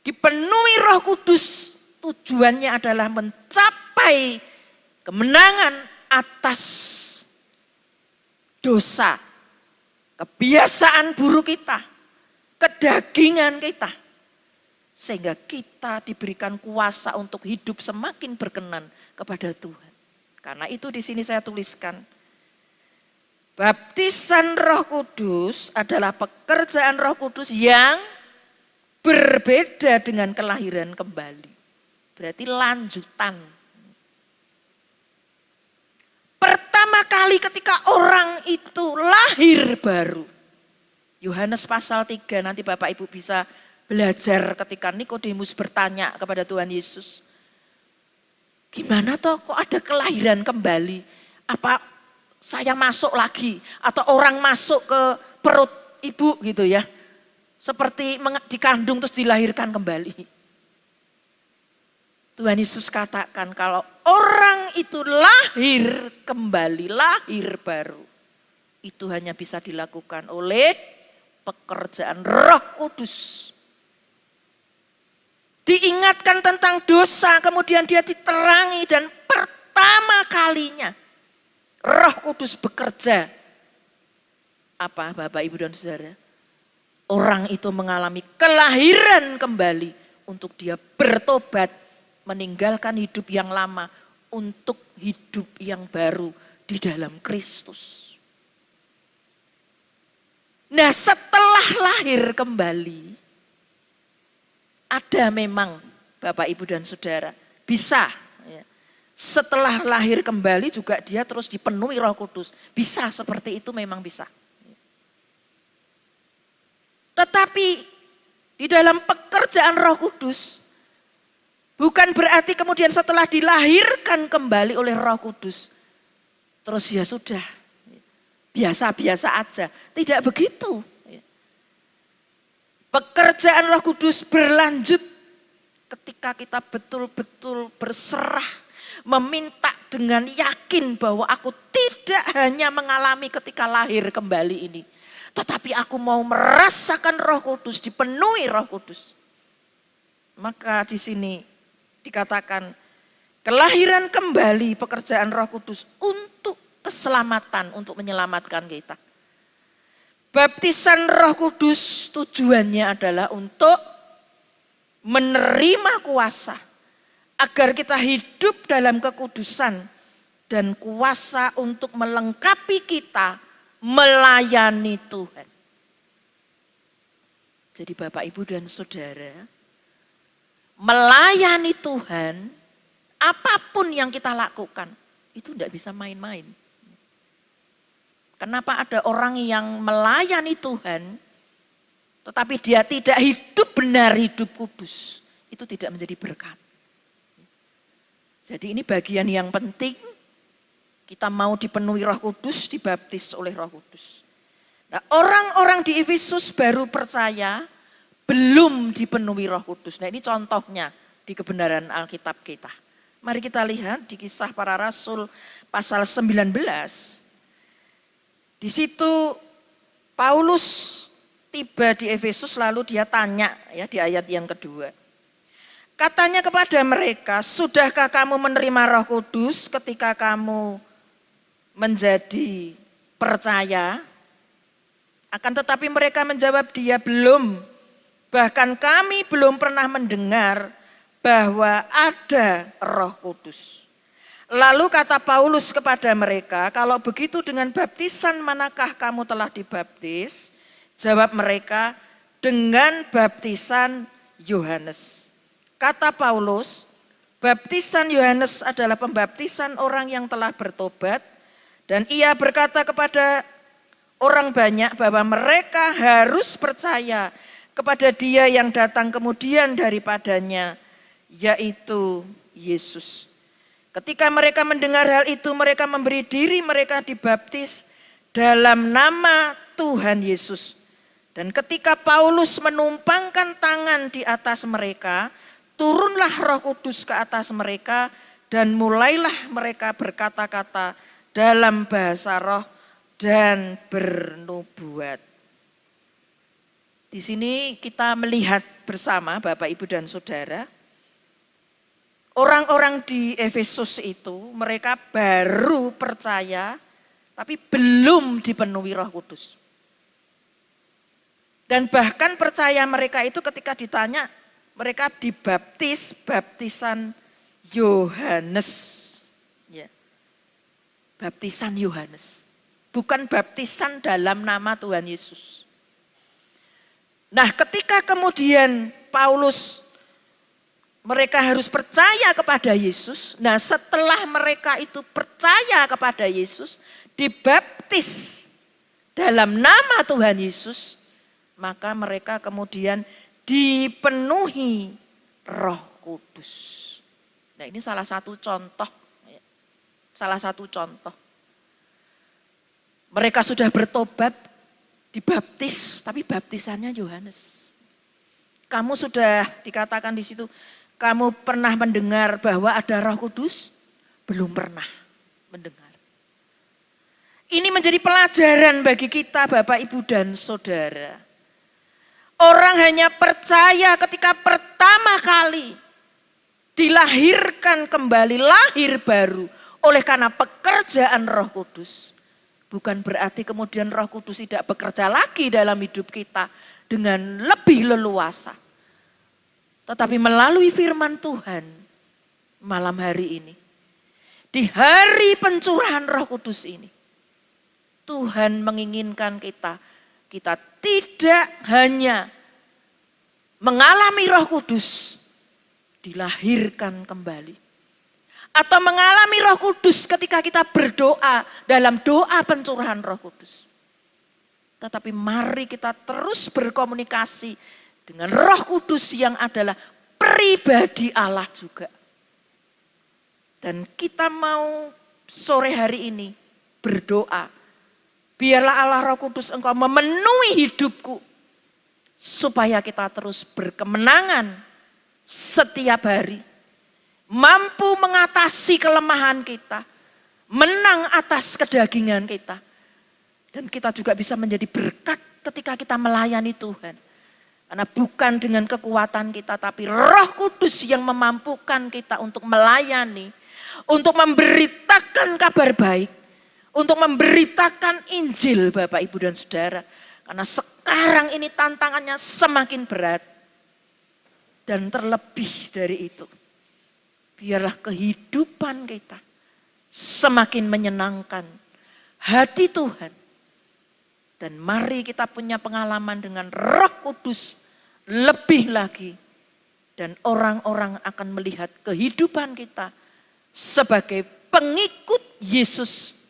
Dipenuhi Roh Kudus, tujuannya adalah mencapai kemenangan atas dosa, kebiasaan buruk kita, kedagingan kita. Sehingga kita diberikan kuasa untuk hidup semakin berkenan kepada Tuhan. Karena itu di sini saya tuliskan, baptisan Roh Kudus adalah pekerjaan Roh Kudus yang berbeda dengan kelahiran kembali. Berarti lanjutan. Pertama kali ketika orang itu lahir baru. Yohanes pasal 3, nanti Bapak Ibu bisa belajar ketika Nikodemus bertanya kepada Tuhan Yesus. Gimana toh kok ada kelahiran kembali? Apa saya masuk lagi atau orang masuk ke perut ibu gitu ya. Seperti dikandung terus dilahirkan kembali. Tuhan Yesus katakan kalau orang itu lahir kembali, lahir baru. Itu hanya bisa dilakukan oleh pekerjaan Roh Kudus. Diingatkan tentang dosa, kemudian dia diterangi dan pertama kalinya Roh Kudus bekerja. Apa Bapak, Ibu, dan Saudara? Orang itu mengalami kelahiran kembali untuk dia bertobat, meninggalkan hidup yang lama untuk hidup yang baru di dalam Kristus. Nah, setelah lahir kembali, ada memang Bapak, Ibu, dan Saudara, bisa ya, setelah lahir kembali juga dia terus dipenuhi Roh Kudus. Bisa seperti itu, memang bisa. Tetapi di dalam pekerjaan Roh Kudus, bukan berarti kemudian setelah dilahirkan kembali oleh Roh Kudus, terus ya sudah, biasa-biasa aja. Tidak begitu. Pekerjaan Roh Kudus berlanjut ketika kita betul-betul berserah, meminta dengan yakin bahwa aku tidak hanya mengalami ketika lahir kembali ini, tetapi aku mau merasakan Roh Kudus, dipenuhi Roh Kudus. Maka di sini dikatakan kelahiran kembali pekerjaan Roh Kudus untuk keselamatan, untuk menyelamatkan kita. Baptisan Roh Kudus tujuannya adalah untuk menerima kuasa agar kita hidup dalam kekudusan dan kuasa untuk melengkapi kita melayani Tuhan. Jadi Bapak, Ibu, dan Saudara, melayani Tuhan, apapun yang kita lakukan, itu tidak bisa main-main. Kenapa ada orang yang melayani Tuhan, tetapi dia tidak hidup benar, hidup kudus, itu tidak menjadi berkat. Jadi ini bagian yang penting. Kita mau dipenuhi Roh Kudus, dibaptis oleh Roh Kudus. Nah, orang-orang di Efesus baru percaya, belum dipenuhi Roh Kudus. Nah, ini contohnya di kebenaran Alkitab kita. Mari kita lihat di Kisah Para Rasul pasal 19. Di situ Paulus tiba di Efesus lalu dia tanya ya di ayat yang kedua. Katanya kepada mereka, sudahkah kamu menerima Roh Kudus ketika kamu menjadi percaya? Akan tetapi mereka menjawab dia, belum. Bahkan kami belum pernah mendengar bahwa ada Roh Kudus. Lalu kata Paulus kepada mereka, kalau begitu dengan baptisan manakah kamu telah dibaptis? Jawab mereka, dengan baptisan Yohanes. Kata Paulus, baptisan Yohanes adalah pembaptisan orang yang telah bertobat. Dan ia berkata kepada orang banyak bahwa mereka harus percaya kepada Dia yang datang kemudian daripadanya, yaitu Yesus. Ketika mereka mendengar hal itu, mereka memberi diri mereka dibaptis dalam nama Tuhan Yesus. Dan ketika Paulus menumpangkan tangan di atas mereka, turunlah Roh Kudus ke atas mereka dan mulailah mereka berkata-kata dalam bahasa roh dan bernubuat. Di sini kita melihat bersama Bapak, Ibu, dan Saudara, orang-orang di Efesus itu mereka baru percaya tapi belum dipenuhi Roh Kudus. Dan bahkan percaya mereka itu ketika ditanya, mereka dibaptis baptisan Yohanes. Ya. Baptisan Yohanes. Bukan baptisan dalam nama Tuhan Yesus. Nah, ketika kemudian Paulus, mereka harus percaya kepada Yesus. Nah, setelah mereka itu percaya kepada Yesus, dibaptis dalam nama Tuhan Yesus, maka mereka kemudian dipenuhi Roh Kudus. Nah, ini salah satu contoh. Salah satu contoh. Mereka sudah bertobat, dibaptis, tapi baptisannya Yohanes. Kamu sudah dikatakan di situ, kamu pernah mendengar bahwa ada Roh Kudus? Belum pernah mendengar. Ini menjadi pelajaran bagi kita, Bapak, Ibu, dan Saudara. Orang hanya percaya ketika pertama kali dilahirkan kembali, lahir baru oleh karena pekerjaan Roh Kudus. Bukan berarti kemudian Roh Kudus tidak bekerja lagi dalam hidup kita dengan lebih leluasa. Tetapi melalui firman Tuhan malam hari ini, di hari pencurahan Roh Kudus ini, Tuhan menginginkan kita tidak hanya mengalami Roh Kudus, dilahirkan kembali. Atau mengalami Roh Kudus ketika kita berdoa dalam doa pencurahan Roh Kudus. Tetapi mari kita terus berkomunikasi dengan Roh Kudus yang adalah pribadi Allah juga. Dan kita mau sore hari ini berdoa, biarlah Allah Roh Kudus Engkau memenuhi hidupku, supaya kita terus berkemenangan setiap hari. Mampu mengatasi kelemahan kita, menang atas kedagingan kita. Dan kita juga bisa menjadi berkat ketika kita melayani Tuhan. Karena bukan dengan kekuatan kita, tapi Roh Kudus yang memampukan kita untuk melayani, untuk memberitakan kabar baik, untuk memberitakan Injil, Bapak, Ibu, dan Saudara. Karena sekarang ini tantangannya semakin berat. Dan terlebih dari itu, biarlah kehidupan kita semakin menyenangkan hati Tuhan. Dan mari kita punya pengalaman dengan Roh Kudus lebih lagi. Dan orang-orang akan melihat kehidupan kita sebagai pengikut Yesus.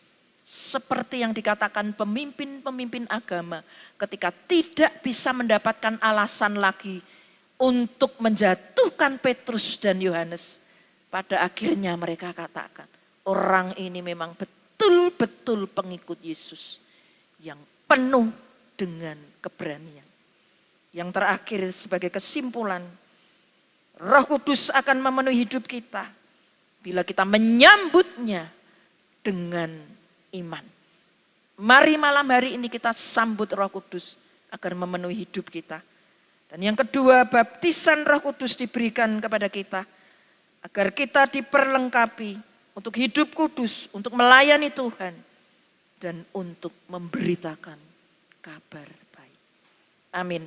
Seperti yang dikatakan pemimpin-pemimpin agama ketika tidak bisa mendapatkan alasan lagi untuk menjatuhkan Petrus dan Yohanes. Pada akhirnya mereka katakan, orang ini memang betul-betul pengikut Yesus yang penuh dengan keberanian. Yang terakhir sebagai kesimpulan, Roh Kudus akan memenuhi hidup kita bila kita menyambutnya dengan iman. Mari malam hari ini kita sambut Roh Kudus agar memenuhi hidup kita. Dan yang kedua, baptisan Roh Kudus diberikan kepada kita agar kita diperlengkapi untuk hidup kudus, untuk melayani Tuhan, dan untuk memberitakan kabar baik. Amin.